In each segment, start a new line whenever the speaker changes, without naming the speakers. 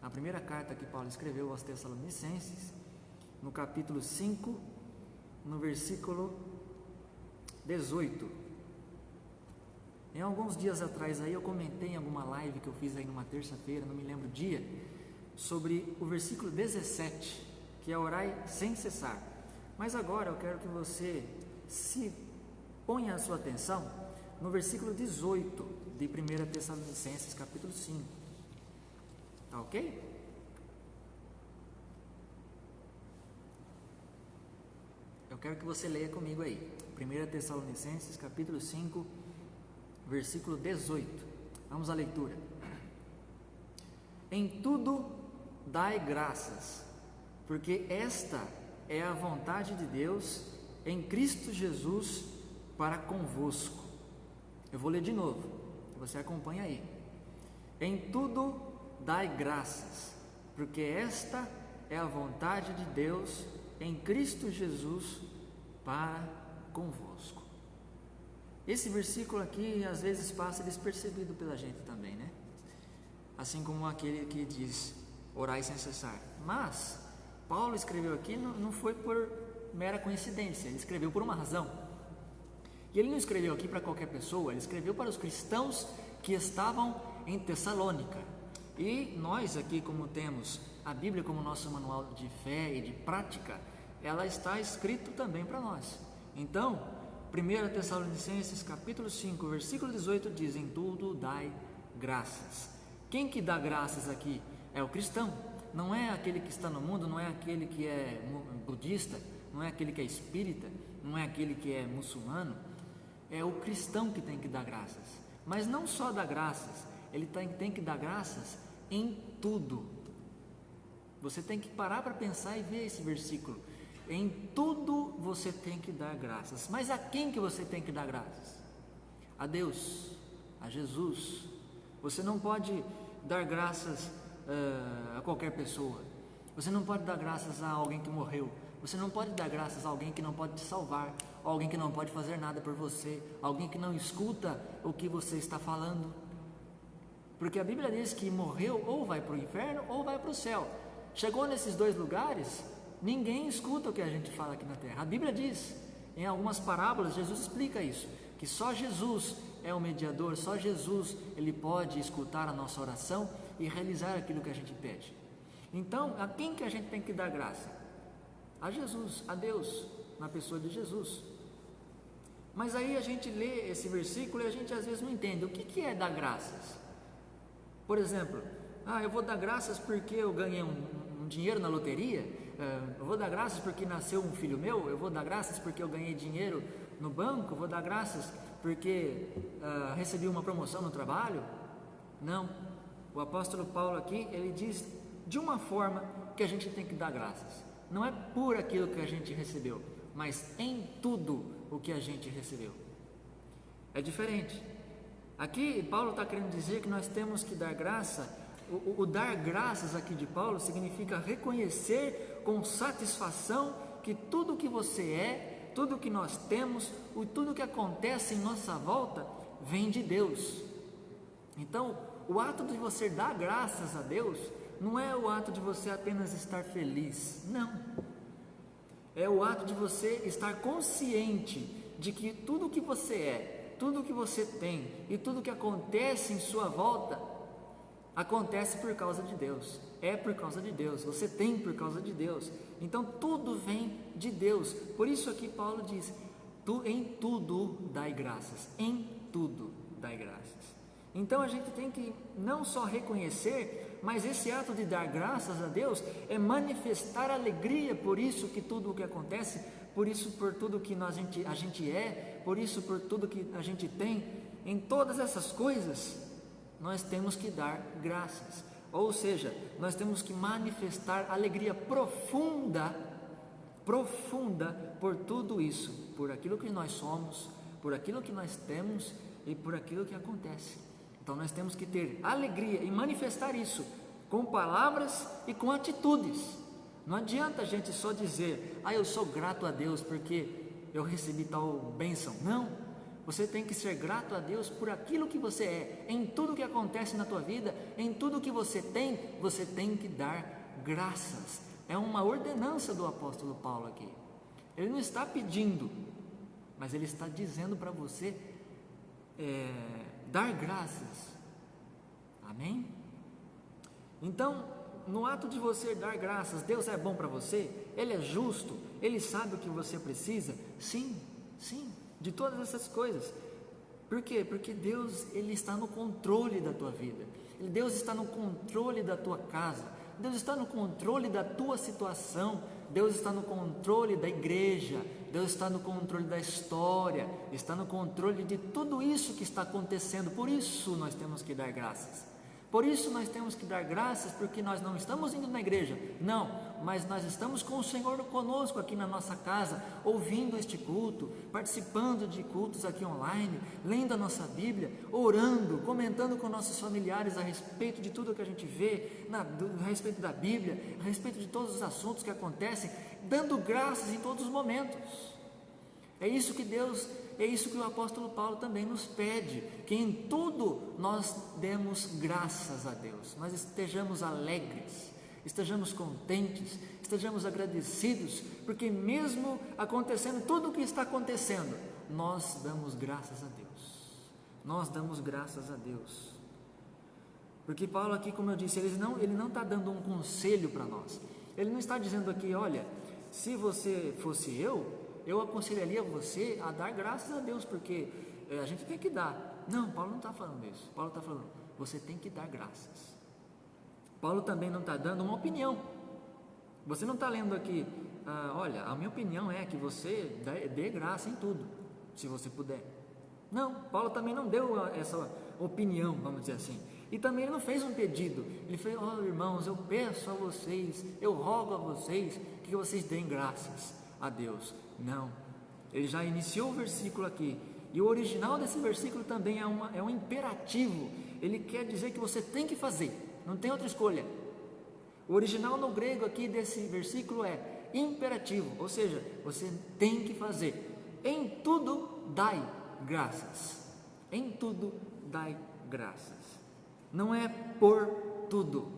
a primeira carta que Paulo escreveu aos Tessalonicenses, no capítulo 5, no versículo 18. Em alguns dias atrás aí eu comentei em alguma live que eu fiz aí numa terça-feira, não me lembro o dia, sobre o versículo 17, que é orai sem cessar. Mas agora eu quero que você se ponha a sua atenção no versículo 18 de 1 Tessalonicenses capítulo 5. Tá ok? Eu quero que você leia comigo aí. 1 Tessalonicenses capítulo 5, versículo 18. Vamos à leitura. Em tudo dai graças, porque esta é a vontade de Deus em Cristo Jesus para convosco. Eu vou ler de novo, você acompanha aí. Em tudo dai graças, porque esta é a vontade de Deus em Cristo Jesus para convosco. Esse versículo aqui às vezes passa despercebido pela gente também, né? Assim como aquele que diz orai sem cessar. Mas Paulo escreveu aqui não foi por mera coincidência, ele escreveu por uma razão. E ele não escreveu aqui para qualquer pessoa, ele escreveu para os cristãos que estavam em Tessalônica. E nós aqui, como temos a Bíblia como nosso manual de fé e de prática, ela está escrito também para nós. Então, 1 Tessalonicenses capítulo 5, versículo 18 diz: em tudo dai graças. Quem que dá graças aqui? É o cristão. Não é aquele que está no mundo, não é aquele que é budista, não é aquele que é espírita, não é aquele que é muçulmano. É o cristão que tem que dar graças. Mas não só dar graças, ele tem que dar graças em tudo. Você tem que parar para pensar e ver esse versículo. Em tudo você tem que dar graças. Mas a quem que você tem que dar graças? A Deus, a Jesus. Você não pode dar graças a qualquer pessoa. Você não pode dar graças a alguém que morreu. Você não pode dar graças a alguém que não pode te salvar, alguém que não pode fazer nada por você, alguém que não escuta o que você está falando. Porque a Bíblia diz que morreu ou vai para o inferno ou vai para o céu. Chegou nesses dois lugares, ninguém escuta o que a gente fala aqui na terra. A Bíblia diz, em algumas parábolas, Jesus explica isso, que só Jesus é o mediador, só Jesus ele pode escutar a nossa oração e realizar aquilo que a gente pede. Então, a quem que a gente tem que dar graça? A Jesus, a Deus, na pessoa de Jesus. Mas aí a gente lê esse versículo e a gente às vezes não entende o que é dar graças. Por exemplo, eu vou dar graças porque eu ganhei um dinheiro na loteria, eu vou dar graças porque nasceu um filho meu, eu vou dar graças porque eu ganhei dinheiro no banco, eu vou dar graças porque recebi uma promoção no trabalho. Não, o apóstolo Paulo aqui, ele diz de uma forma que a gente tem que dar graças. Não é por aquilo que a gente recebeu, mas em tudo o que a gente recebeu. É diferente. Aqui Paulo está querendo dizer que nós temos que dar graça. O dar graças aqui de Paulo significa reconhecer com satisfação que tudo que você é, tudo que nós temos, tudo que acontece em nossa volta vem de Deus. Então, o ato de você dar graças a Deus não é o ato de você apenas estar feliz, não. É o ato de você estar consciente de que tudo que você é, tudo que você tem e tudo que acontece em sua volta acontece por causa de Deus, é por causa de Deus, você tem por causa de Deus. Então tudo vem de Deus. Por isso aqui Paulo diz: em tudo dai graças, em tudo dai graças. Então a gente tem que não só reconhecer, mas esse ato de dar graças a Deus é manifestar alegria por isso que tudo o que acontece, por isso por tudo que a gente é, por isso por tudo que a gente tem. Em todas essas coisas nós temos que dar graças, ou seja, nós temos que manifestar alegria profunda por tudo isso, por aquilo que nós somos, por aquilo que nós temos e por aquilo que acontece. Então nós temos que ter alegria e manifestar isso com palavras e com atitudes. Não adianta a gente só dizer: eu sou grato a Deus porque eu recebi tal bênção. Não, Você tem que ser grato a Deus por aquilo que você é. Em tudo que acontece na tua vida, em tudo que você tem que dar graças. É uma ordenança do apóstolo Paulo aqui. Ele não está pedindo, mas ele está dizendo para você dar graças. Amém? Então, no ato de você dar graças, Deus é bom para você? Ele é justo? Ele sabe o que você precisa? Sim, de todas essas coisas. Por quê? Porque Deus, Ele está no controle da tua vida. Deus está no controle da tua casa. Deus está no controle da tua situação. Deus está no controle da igreja. Deus está no controle da história. Está no controle de tudo isso que está acontecendo. Por isso nós temos que dar graças. Por isso nós temos que dar graças, porque nós não estamos indo na igreja, não, mas nós estamos com o Senhor conosco aqui na nossa casa, ouvindo este culto, participando de cultos aqui online, lendo a nossa Bíblia, orando, comentando com nossos familiares a respeito de tudo que a gente vê, a respeito da Bíblia, a respeito de todos os assuntos que acontecem, dando graças em todos os momentos. É isso que o apóstolo Paulo também nos pede, que em tudo nós demos graças a Deus, nós estejamos alegres, estejamos contentes, estejamos agradecidos, porque mesmo acontecendo tudo o que está acontecendo, nós damos graças a Deus, porque Paulo aqui, como eu disse, ele não está dando um conselho para nós, ele não está dizendo aqui, olha, se você fosse eu aconselharia você a dar graças a Deus, porque a gente tem que dar. Não, Paulo não está falando isso. Paulo está falando, você tem que dar graças. Paulo também não está dando uma opinião. Você não está lendo aqui, olha, a minha opinião é que você dê graça em tudo, se você puder. Não, Paulo também não deu essa opinião, vamos dizer assim. E também ele não fez um pedido. Ele fez, irmãos, eu peço a vocês, eu rogo a vocês, que vocês deem graças a Deus. Não, ele já iniciou o versículo aqui, e o original desse versículo também é um imperativo, ele quer dizer que você tem que fazer, não tem outra escolha. O original no grego aqui desse versículo é imperativo, ou seja, você tem que fazer. Em tudo dai graças, em tudo dai graças, não é por tudo,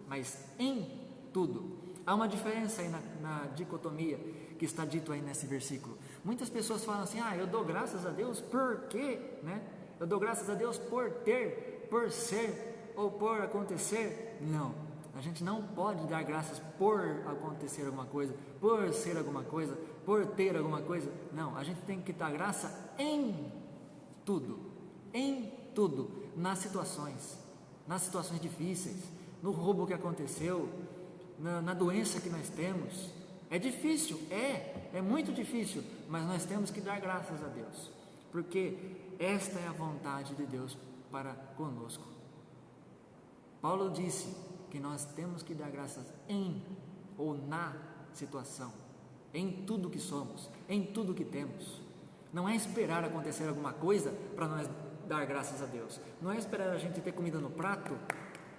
mas em tudo. Há uma diferença aí na dicotomia que está dito aí nesse versículo. Muitas pessoas falam assim, eu dou graças a Deus porque, eu dou graças a Deus por ter, por ser ou por acontecer. Não, a gente não pode dar graças por acontecer alguma coisa, por ser alguma coisa, por ter alguma coisa. Não, a gente tem que dar graça em tudo, nas situações difíceis, no roubo que aconteceu, na doença que nós temos. É difícil, é muito difícil, mas nós temos que dar graças a Deus, porque esta é a vontade de Deus para conosco. Paulo disse que nós temos que dar graças em ou na situação, em tudo que somos, em tudo que temos. Não é esperar acontecer alguma coisa para nós dar graças a Deus, não é esperar a gente ter comida no prato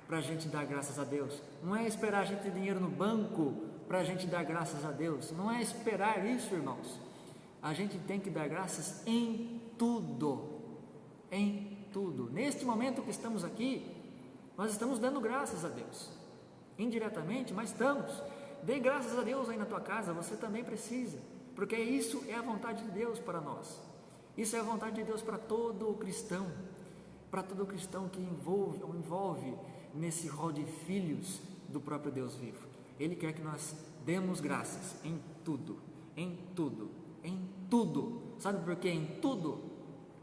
para a gente dar graças a Deus, não é esperar a gente ter dinheiro no banco para a gente dar graças a Deus, não é esperar isso, irmãos. A gente tem que dar graças em tudo. Neste momento que estamos aqui, nós estamos dando graças a Deus, indiretamente, mas estamos. Dê graças a Deus aí na tua casa, você também precisa, porque isso é a vontade de Deus para nós. Isso é a vontade de Deus para todo cristão que envolve nesse rol de filhos do próprio Deus vivo. Ele quer que nós demos graças em tudo. Sabe por quê? Em tudo.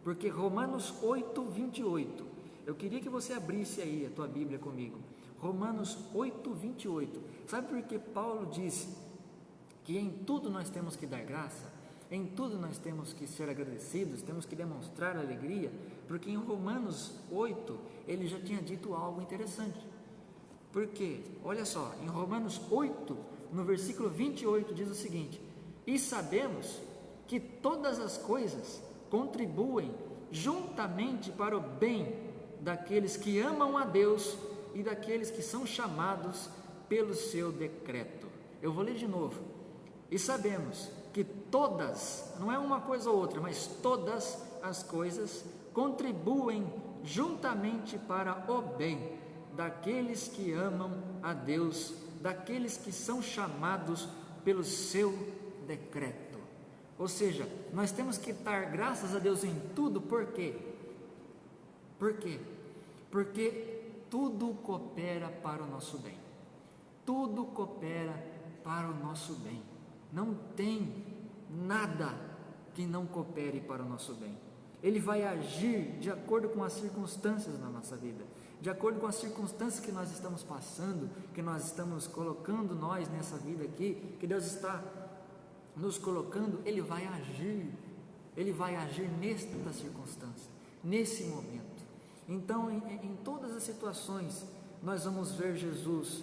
Porque Romanos 8:28, eu queria que você abrisse aí a tua Bíblia comigo. Romanos 8:28. Sabe por que Paulo disse que em tudo nós temos que dar graça? Em tudo nós temos que ser agradecidos, temos que demonstrar alegria, porque em Romanos 8 ele já tinha dito algo interessante. Porque, olha só, em Romanos 8, no versículo 28 diz o seguinte: e sabemos que todas as coisas contribuem juntamente para o bem daqueles que amam a Deus e daqueles que são chamados pelo seu decreto. Eu vou ler de novo. E sabemos que todas, não é uma coisa ou outra, mas todas as coisas contribuem juntamente para o bem daqueles que amam a Deus, daqueles que são chamados pelo seu decreto. Ou seja, nós temos que dar graças a Deus em tudo. Por quê? Por quê? Porque tudo coopera para o nosso bem. Tudo coopera para o nosso bem. Não tem nada que não coopere para o nosso bem. Ele vai agir de acordo com as circunstâncias na nossa vida, de acordo com as circunstâncias que nós estamos passando, que nós estamos colocando nós nessa vida aqui, que Deus está nos colocando. Ele vai agir nesta circunstância, nesse momento. Então, em todas as situações, nós vamos ver Jesus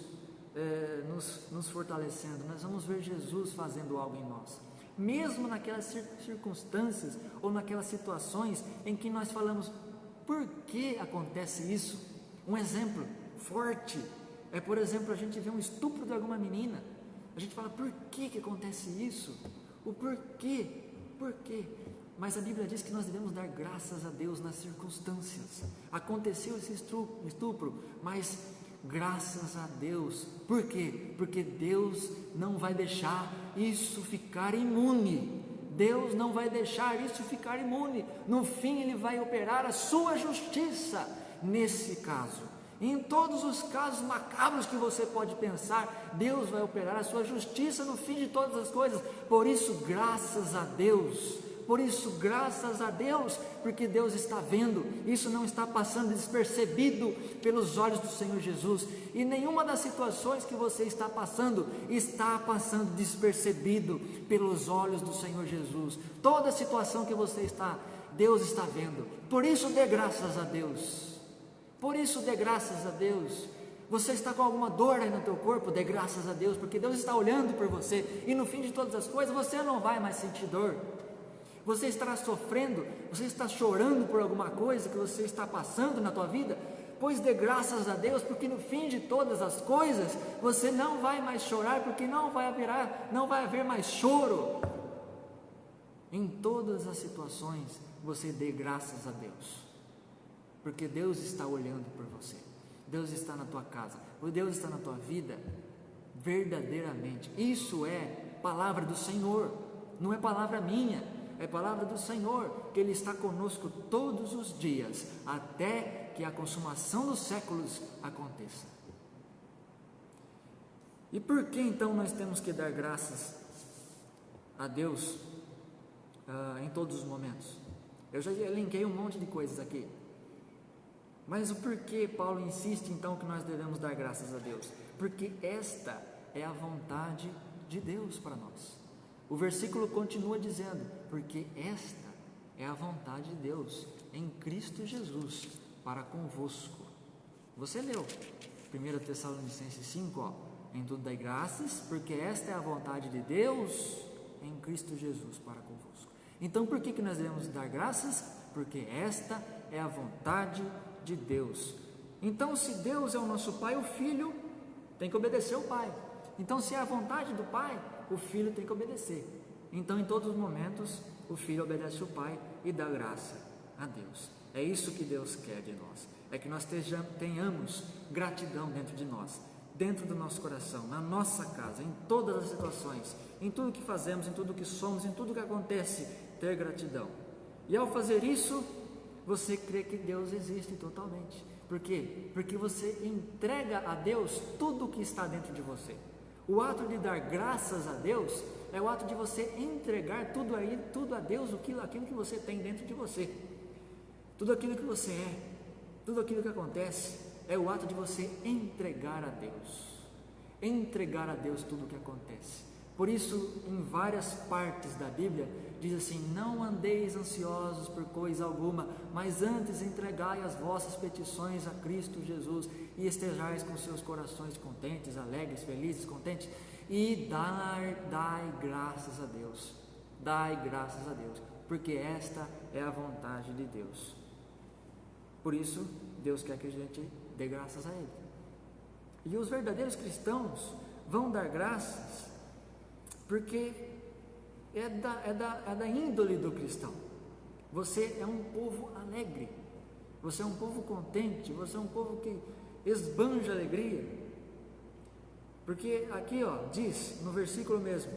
nos fortalecendo, nós vamos ver Jesus fazendo algo em nós, mesmo naquelas circunstâncias ou naquelas situações em que nós falamos: por que acontece isso? Um exemplo forte é, por exemplo, a gente vê um estupro de alguma menina, a gente fala: por que acontece isso? O porquê? Por quê? Mas a Bíblia diz que nós devemos dar graças a Deus nas circunstâncias. Aconteceu esse estupro, mas graças a Deus. Por quê? Porque Deus não vai deixar isso ficar imune. Deus não vai deixar isso ficar imune. No fim, Ele vai operar a sua justiça nesse caso. Em todos os casos macabros que você pode pensar, Deus vai operar a sua justiça no fim de todas as coisas. Por isso, graças a Deus. Por isso, graças a Deus, porque Deus está vendo, isso não está passando despercebido pelos olhos do Senhor Jesus, e nenhuma das situações que você está passando despercebido pelos olhos do Senhor Jesus. Toda a situação que você está, Deus está vendo. Por isso, dê graças a Deus. Por isso, dê graças a Deus. Você está com alguma dor aí no teu corpo, dê graças a Deus, porque Deus está olhando por você, e no fim de todas as coisas, você não vai mais sentir dor. Você estará sofrendo, você está chorando por alguma coisa que você está passando na tua vida, pois dê graças a Deus, porque no fim de todas as coisas, você não vai mais chorar, porque não vai haver mais choro. Em todas as situações, você dê graças a Deus, porque Deus está olhando por você, Deus está na tua casa, Deus está na tua vida, verdadeiramente. Isso é palavra do Senhor, não é palavra minha. É palavra do Senhor, que Ele está conosco todos os dias, até que a consumação dos séculos aconteça. E por que então nós temos que dar graças a Deus em todos os momentos? Eu já elenquei um monte de coisas aqui, mas o porquê Paulo insiste então que nós devemos dar graças a Deus? Porque esta é a vontade de Deus para nós. O versículo continua dizendo: porque esta é a vontade de Deus em Cristo Jesus para convosco. Você leu 1 Tessalonicenses 5, em tudo dai graças, porque esta é a vontade de Deus em Cristo Jesus para convosco. Então, por que nós devemos dar graças? Porque esta é a vontade de Deus. Então, se Deus é o nosso Pai, o Filho tem que obedecer ao Pai. Então, se é a vontade do Pai, o Filho tem que obedecer. Então, em todos os momentos, o Filho obedece ao Pai e dá graça a Deus. É isso que Deus quer de nós, é que nós tenhamos gratidão dentro de nós, dentro do nosso coração, na nossa casa, em todas as situações, em tudo que fazemos, em tudo que somos, em tudo que acontece, ter gratidão. E ao fazer isso, você crê que Deus existe totalmente. Por quê? Porque você entrega a Deus tudo o que está dentro de você. O ato de dar graças a Deus é o ato de você entregar tudo a Deus, aquilo que você tem dentro de você, tudo aquilo que você é, tudo aquilo que acontece, é o ato de você entregar a Deus tudo o que acontece. Por isso, em várias partes da Bíblia, diz assim: não andeis ansiosos por coisa alguma, mas antes entregai as vossas petições a Cristo Jesus, e estejais com seus corações contentes, alegres, felizes, contentes, e dai graças a Deus. Dai graças a Deus, porque esta é a vontade de Deus. Por isso, Deus quer que a gente dê graças a Ele. E os verdadeiros cristãos vão dar graças porque é da índole do cristão. Você é um povo alegre, você é um povo contente, você é um povo que esbanja alegria. Porque aqui diz no versículo mesmo,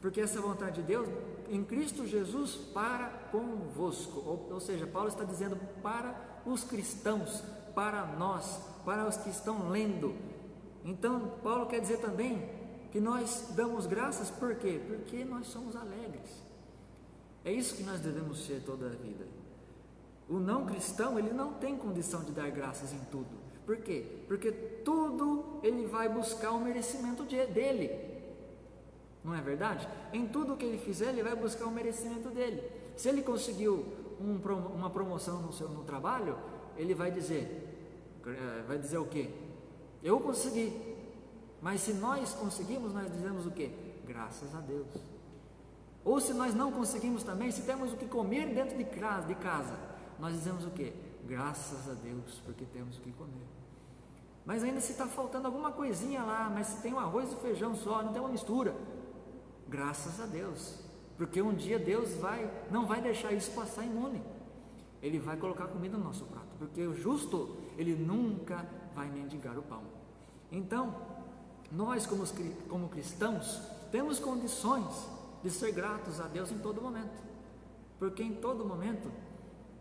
porque essa é a vontade de Deus em Cristo Jesus para convosco, ou seja, Paulo está dizendo para os cristãos, para nós, para os que estão lendo. Então Paulo quer dizer também que nós damos graças, por quê? Porque nós somos alegres. É isso que nós devemos ser toda a vida. O não cristão, ele não tem condição de dar graças em tudo. Por quê? Porque tudo ele vai buscar o merecimento dele. Não é verdade? Em tudo que ele fizer, ele vai buscar o merecimento dele. Se ele conseguiu uma promoção no trabalho, ele vai dizer o quê? Eu consegui. Mas se nós conseguimos, nós dizemos o quê? Graças a Deus. Ou se nós não conseguimos também, se temos o que comer dentro de casa, nós dizemos o quê? Graças a Deus, porque temos o que comer. Mas ainda se está faltando alguma coisinha lá, mas se tem um arroz e feijão só, não tem uma mistura, graças a Deus, porque um dia Deus não vai deixar isso passar imune. Ele vai colocar comida no nosso prato, porque o justo, ele nunca vai mendigar o pão. Então, nós como cristãos, temos condições de ser gratos a Deus em todo momento, porque em todo momento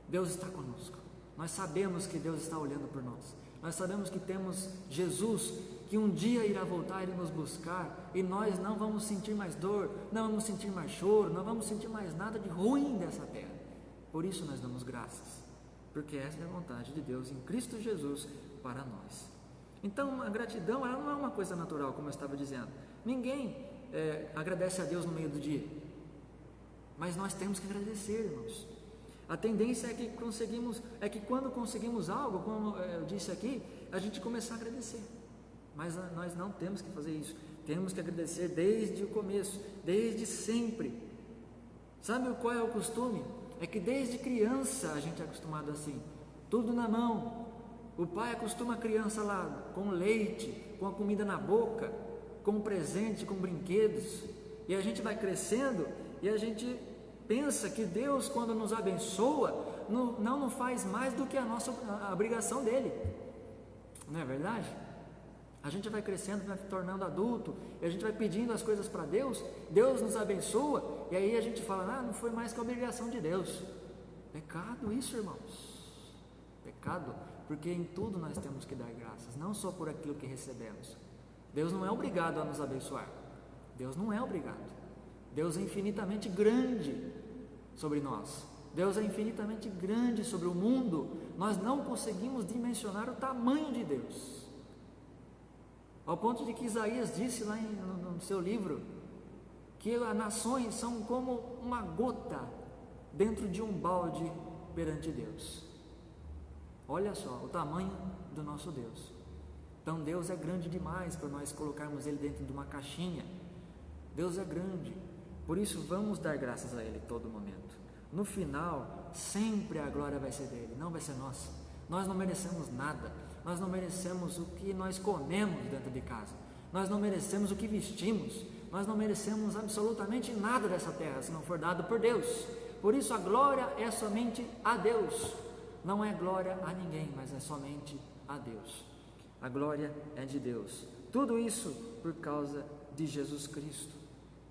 Deus está conosco. Nós sabemos que Deus está olhando por nós, nós sabemos que temos Jesus, que um dia irá voltar e nos buscar, e nós não vamos sentir mais dor, não vamos sentir mais choro, não vamos sentir mais nada de ruim dessa terra. Por isso nós damos graças, porque essa é a vontade de Deus em Cristo Jesus para nós. Então a gratidão, ela não é uma coisa natural, como eu estava dizendo. Ninguém agradece a Deus no meio do dia, mas nós temos que agradecer, irmãos. A tendência é que quando conseguimos algo, como eu disse aqui, a gente começar a agradecer, mas nós não temos que fazer isso. Temos que agradecer desde o começo, desde sempre. Sabe qual é o costume? É que desde criança a gente é acostumado assim, tudo na mão. O pai acostuma a criança lá com leite, com a comida na boca, com presente, com brinquedos, e a gente vai crescendo e a gente pensa que Deus, quando nos abençoa, não faz mais do que a obrigação dele. Não é verdade? A gente vai crescendo, vai se tornando adulto, e a gente vai pedindo as coisas para Deus, Deus nos abençoa, e aí a gente fala, não foi mais que a obrigação de Deus. Pecado isso, irmãos. Pecado, porque em tudo nós temos que dar graças, não só por aquilo que recebemos. Deus não é obrigado a nos abençoar. Deus não é obrigado. Deus é infinitamente grande sobre nós. Deus é infinitamente grande sobre o mundo. Nós não conseguimos dimensionar o tamanho de Deus. Ao ponto de que Isaías disse lá no seu livro, que as nações são como uma gota dentro de um balde perante Deus. Olha só o tamanho do nosso Deus. Então Deus é grande demais para nós colocarmos Ele dentro de uma caixinha. Deus é grande, por isso vamos dar graças a Ele todo momento. No final, sempre a glória vai ser dele, não vai ser nossa. Nós não merecemos nada, nós não merecemos o que nós comemos dentro de casa, nós não merecemos o que vestimos, nós não merecemos absolutamente nada dessa terra, se não for dado por Deus. Por isso a glória é somente a Deus, não é glória a ninguém, mas é somente a Deus. A glória é de Deus. Tudo isso por causa de Jesus Cristo.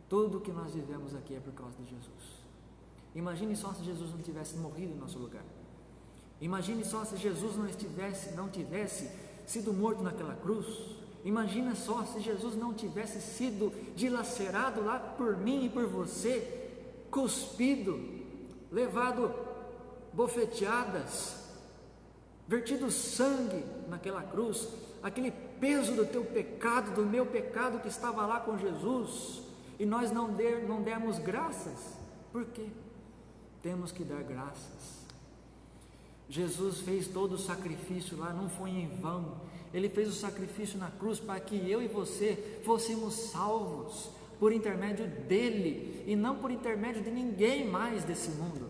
Tudo que nós vivemos aqui é por causa de Jesus. Imagine só se Jesus não tivesse morrido em nosso lugar. Imagine só se Jesus não tivesse sido morto naquela cruz. Imagina só se Jesus não tivesse sido dilacerado lá por mim e por você, cuspido, levado bofeteadas, vertido sangue naquela cruz, aquele peso do teu pecado, do meu pecado que estava lá com Jesus, e nós não demos graças. Por quê? Temos que dar graças. Jesus fez todo o sacrifício lá, não foi em vão. Ele fez o sacrifício na cruz para que eu e você fôssemos salvos por intermédio dele, e não por intermédio de ninguém mais desse mundo,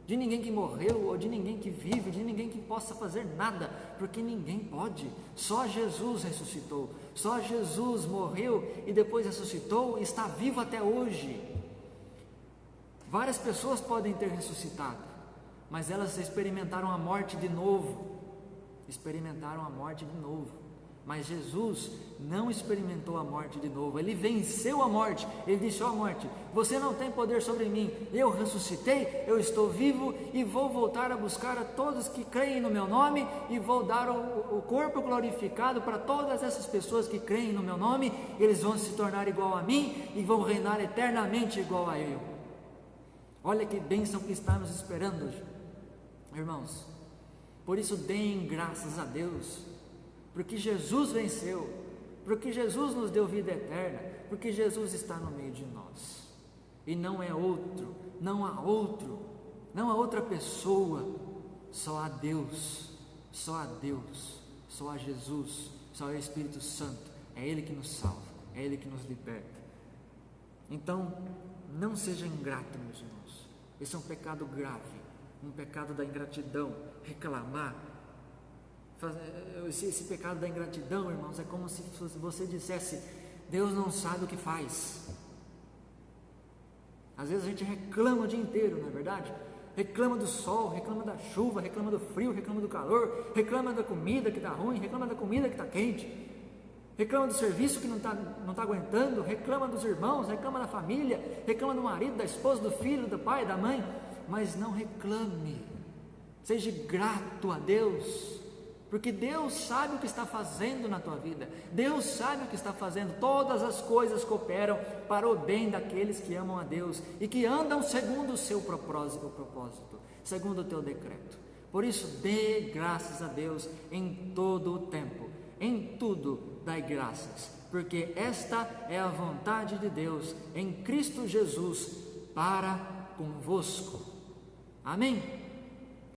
de ninguém que morreu, ou de ninguém que vive, de ninguém que possa fazer nada, porque ninguém pode. Só Jesus ressuscitou, só Jesus morreu e depois ressuscitou e está vivo até hoje. Várias pessoas podem ter ressuscitado, mas elas experimentaram a morte de novo. Experimentaram a morte de novo. Mas Jesus não experimentou a morte de novo, ele venceu a morte. Ele disse: ó morte, você não tem poder sobre mim, eu ressuscitei, eu estou vivo e vou voltar a buscar a todos que creem no meu nome, e vou dar o corpo glorificado para todas essas pessoas que creem no meu nome. Eles vão se tornar igual a mim e vão reinar eternamente igual a eu. Olha que bênção que está nos esperando hoje, irmãos. Por isso deem graças a Deus, porque Jesus venceu, porque Jesus nos deu vida eterna, porque Jesus está no meio de nós, e não é outro, não há outra pessoa, só há Deus, só há Deus, só há Jesus, só há o Espírito Santo. É Ele que nos salva, é Ele que nos liberta. Então, não seja ingrato, meus irmãos. Esse é um pecado grave, um pecado da ingratidão. Reclamar, esse pecado da ingratidão, irmãos, é como se você dissesse: Deus não sabe o que faz. Às vezes a gente reclama o dia inteiro, não é verdade? Reclama do sol, reclama da chuva, reclama do frio, reclama do calor, reclama da comida que está ruim, reclama da comida que está quente, reclama do serviço que não está aguentando, reclama dos irmãos, reclama da família, reclama do marido, da esposa, do filho, do pai, da mãe. Mas não reclame, seja grato a Deus, porque Deus sabe o que está fazendo na tua vida. Deus sabe o que está fazendo. Todas as coisas cooperam para o bem daqueles que amam a Deus e que andam segundo o seu propósito, segundo o teu decreto. Por isso, dê graças a Deus em todo o tempo, em tudo dai graças, porque esta é a vontade de Deus em Cristo Jesus para convosco. Amém?